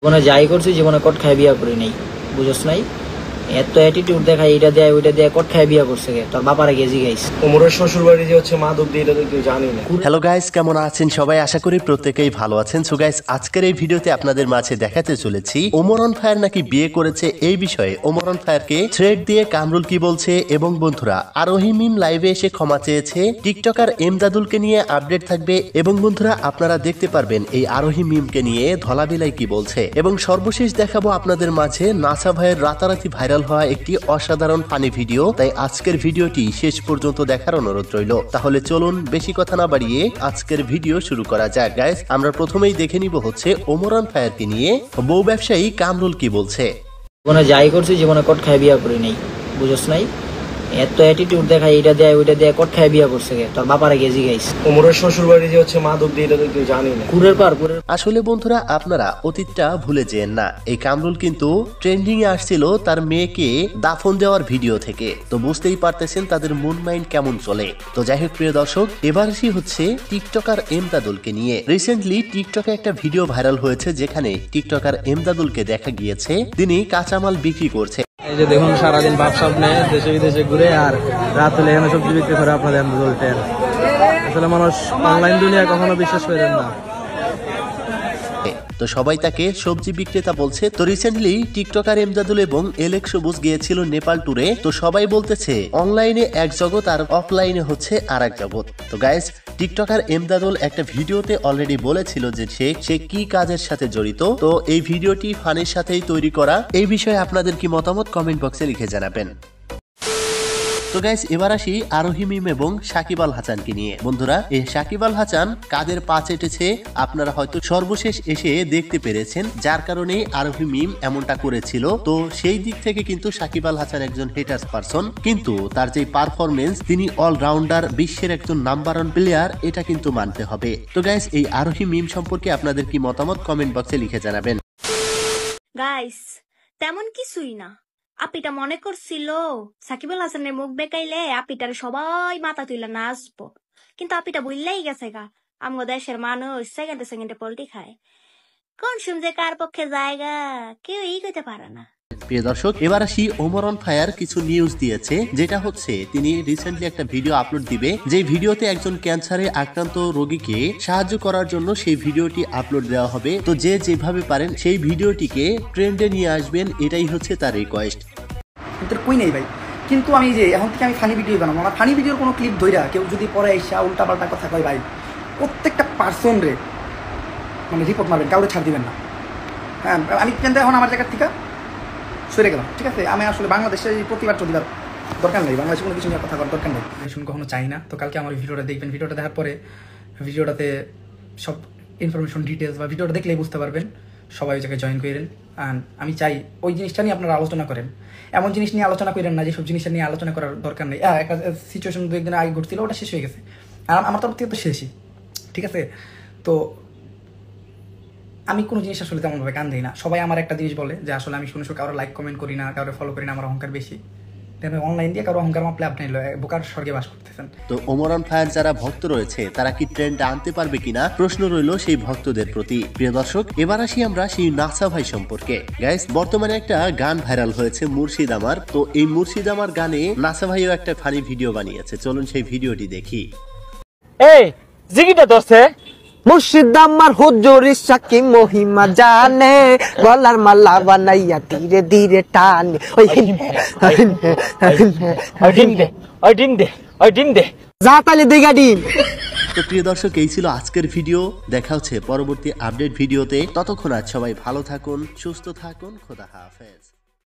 জীবনে যাই করছি জীবনে কট খায় বিয়া করি নাই, বুঝছ নাই? এত অ্যাটিটিউড দেখায়, এটা দেয় ওইটা দেয়, কট খায় বিয়া করছে গে তোর বাপারে গেজি গাইস। ওমরের শ্বশুর বাড়ি যে হচ্ছে মাদক দিয়ে, এটা তো কেউ জানি না। হ্যালো গাইস, কেমন আছেন সবাই? আশা করি প্রত্যেকেই ভালো আছেন। সো গাইস, আজকের এই ভিডিওতে আপনাদের মাঝে দেখাতে চলেছি ওমর অন ফায়ার নাকি বিয়ে করেছে এই বিষয়ে ওমর অন ফায়ারকে থ্রেড দিয়ে কামরুল কি বলছে, এবং বন্ধুরা আরোহী মিম লাইভে এসে ক্ষমা চেয়েছে। টিকটকার এমদাদুলকে নিয়ে আপডেট থাকবে, এবং বন্ধুরা আপনারা দেখতে পারবেন এই আরোহী মিমকে নিয়ে ধলাবিলাই কি বলছে। এবং সর্বশেষ দেখাবো আপনাদের মাঝে নাসা ভাইয়ের রাতারাতি ভাইরাল হওয়া একটি অসাধারণ ফানি ভিডিও। তাই আজকের ভিডিওটি শেষ পর্যন্ত দেখার অনুরোধ রইল। তাহলে চলুন বেশি কথা না বাড়িয়ে আজকের ভিডিও শুরু করা যাক। গাইস, আমরা প্রথমেই দেখে নিব হচ্ছে ওমর অন ফায়ারকে নিয়ে বউ ব্যবসায়ী কামরুল কি বলছে। জীবনে যাই করছি জীবনে কট খায় বিয়া করি নাই, বুঝছ নাই? এত অ্যাটিটিউড দেখায়, এটা দেয় ওইটা দেয়, কট খায় বিয়া করছে গে তোর বাপারে গেজি গাইস। ওমরের শ্বশুর বাড়ি যে হচ্ছে মাদক দিয়ে, এটা তো কেউ জানি না। কুরের পার কুরের। আসলে বন্ধুরা আপনারা অতীতটা ভুলে যেন না। এই কামরুল কিন্তু ট্রেন্ডিং এ আসছিল তার মেয়েকে দাফন দেওয়ার ভিডিও থেকে। তো বুঝতেই পারতেছেন তাদের মন মাইন্ড কেমন চলে। তো যাই হোক প্রিয় দর্শক, এবার আসি হচ্ছে টিকটকার এমদাদুলকে নিয়ে। রিসেন্টলি টিকটকে একটা ভিডিও ভাইরাল হয়েছে যেখানে টিকটকার এমদাদুলকে দেখা গিয়েছে তিনি কাঁচামাল বিক্রি করছে। এই যে দেখুন সারাদিন ভাবসাব নেয়, দেশে বিদেশে ঘুরে আর রাত হলে এখানে সবজি বিক্রি করে আপনাদের বলতেন। আসলে মানুষ অনলাইন দুনিয়া কখনো বিশ্বাস করেন না। তো সবাই তাকে সবজি বিক্রেতা বলছে। তো রিসেন্টলি টিকটকার এমদাদুল এবং এলেক্স সবুজ গিয়েছিল নেপাল ট্যুরে। তো সবাই বলতেছে অনলাইনে এক জগৎ আর অফলাইনে হচ্ছে আর এক জগৎ। তো গাইস, টিকটকার এমদাদুল একটা ভিডিওতে অলরেডি বলেছিল যে সে কি কাজের সাথে জড়িত। তো এই ভিডিওটি ফানের সাথেই তৈরি করা। এই বিষয়ে আপনাদের কি মতামত কমেন্ট বক্সে লিখে জানাবেন। তো গাইস, এবার আসি আরোহী মিম এবং সাকিব আল হাসানকে নিয়ে। বন্ধুরা, এই সাকিব আল হাসান কাদের পা চেটেছে আপনারা হয়তো সর্বশেষ এসে দেখতে পেরেছেন, যার কারণে আরোহী মিম এমনটা করেছিল। তো সেই দিক থেকে কিন্তু সাকিব আল হাসান একজন হেটার্স পারসন, কিন্তু তার যে পারফরমেন্স, তিনি অলরাউন্ডার, বিশ্বের একজন নাম্বার 1 প্লেয়ার, এটা কিন্তু মানতে হবে। তো গাইস, এই আরোহী মিম সম্পর্কে আপনাদের কি মতামত কমেন্ট বক্সে লিখে জানাবেন। গাইস, তেমন কিছুই না। আপিটা মনে করছিল সাকিব আল হাসানের মুখ বেকাইলে আপিটার সবাই মাথা তুইলা নাচবো, কিন্তু আপিটা বুঝলেই গেছে গা আমগো দেশের মানুষ সেকেন্ডে সেকেন্ডে পল্টি খায়। কোন শুনছে কার পক্ষে জায়গা কেউই কইতে পারে না। প্রিয় দর্শক, এবার আসি ওমর অন ফায়ার কিছু নিউজ দিয়েছে, যেটা হচ্ছে তিনি রিসেন্টলি একটা ভিডিও আপলোড দিবে, যে ভিডিওতে একজন ক্যান্সারে আক্রান্ত রোগীকে সাহায্য করার জন্য সেই ভিডিওটি আপলোড দেওয়া হবে। তো যে যেভাবে পারেন সেই ভিডিওটিকে ট্রেন্ডে নিয়ে আসবেন, এটাই হচ্ছে তার রিকোয়েস্ট। তোর কই নেই ভাই, কিন্তু আমি যে এখন থেকে আমি ফানি ভিডিও বানাবো। আমার ফানি ভিডিওর কোনো ক্লিপ ধইরা কেউ যদি পরে এসা উল্টা পাল্টা কথা কয় ভাই, প্রত্যেকটা পার্সন রে মানে রিপোর্ট মারবেন, কাউরে ছাড় দিবেন না। হ্যাঁ, আমি কিন্তু এখন আমার জায়গার থেকে সরে গেলাম, ঠিক আছে? আমি আসলে বাংলাদেশে প্রতিবার চলিবার দরকার নেই, বাংলাদেশে কোনো কিছু নিয়ে কথা বলার দরকার নেই, শুনে কখনো চাই না। তো কালকে আমার ভিডিওটা দেখবেন, ভিডিওটা দেখার পরে ভিডিওটাতে সব ইনফরমেশন ডিটেলস বা ভিডিওটা দেখলেই বুঝতে পারবেন। সবাই ওই জায়গায় জয়েন করেন। অ্যান্ড আমি চাই ওই জিনিসটা নিয়ে আপনারা আলোচনা করেন, এমন জিনিস নিয়ে আলোচনা করেন না যেসব জিনিসটা নিয়ে আলোচনা করার দরকার নেই। একটা সিচুয়েশন 2 একদিন আগে ঘটছিল, ওটা শেষ হয়ে গেছে, আর আমার তরফ থেকে তো শেষই, ঠিক আছে? তো আমি কোনো জিনিস আসলে তেমনভাবে কান দিই না। সবাই আমার একটা জিনিস বলে যে আসলে আমি শুনে কারো লাইক কমেন্ট করি না, কারো ফলো করি না, আমার অহংকার বেশি। অনলাইন দিয়ে কারো অহংকার মাপলে আপনি বোকার স্বর্গে বাস করতেছেন। তো ওমর অন ফায়ার যারা ভক্ত রয়েছে তারা কি ট্রেন্ড আনতে পারবে কিনা প্রশ্ন রইল সেই ভক্তদের প্রতি। প্রিয় দর্শক, এবার আসি আমরা সেই নাসা ভাই সম্পর্কে। গাইস, বর্তমানে একটা গান ভাইরাল হয়েছে মুর্শিদ আমার। তো এই মুর্শিদ আমার গানে নাসা ভাইও একটা ফানি ভিডিও বানিয়েছে, চলুন সেই ভিডিওটি দেখি। এই জিগিটা ধরছে মুর্শিদ আমার হুজুরি সাকি মহিমা জানে, গলার মালা বানাইয়া ধীরে ধীরে টানে। যা তাহলে দিঘা ডিম। তো প্রিয় দর্শক, এই ছিল আজকের ভিডিও। দেখা হচ্ছে পরবর্তী আপডেট ভিডিওতে। ততক্ষণ আজ সবাই ভালো থাকুন, সুস্থ থাকুন, খোদা হাফেজ।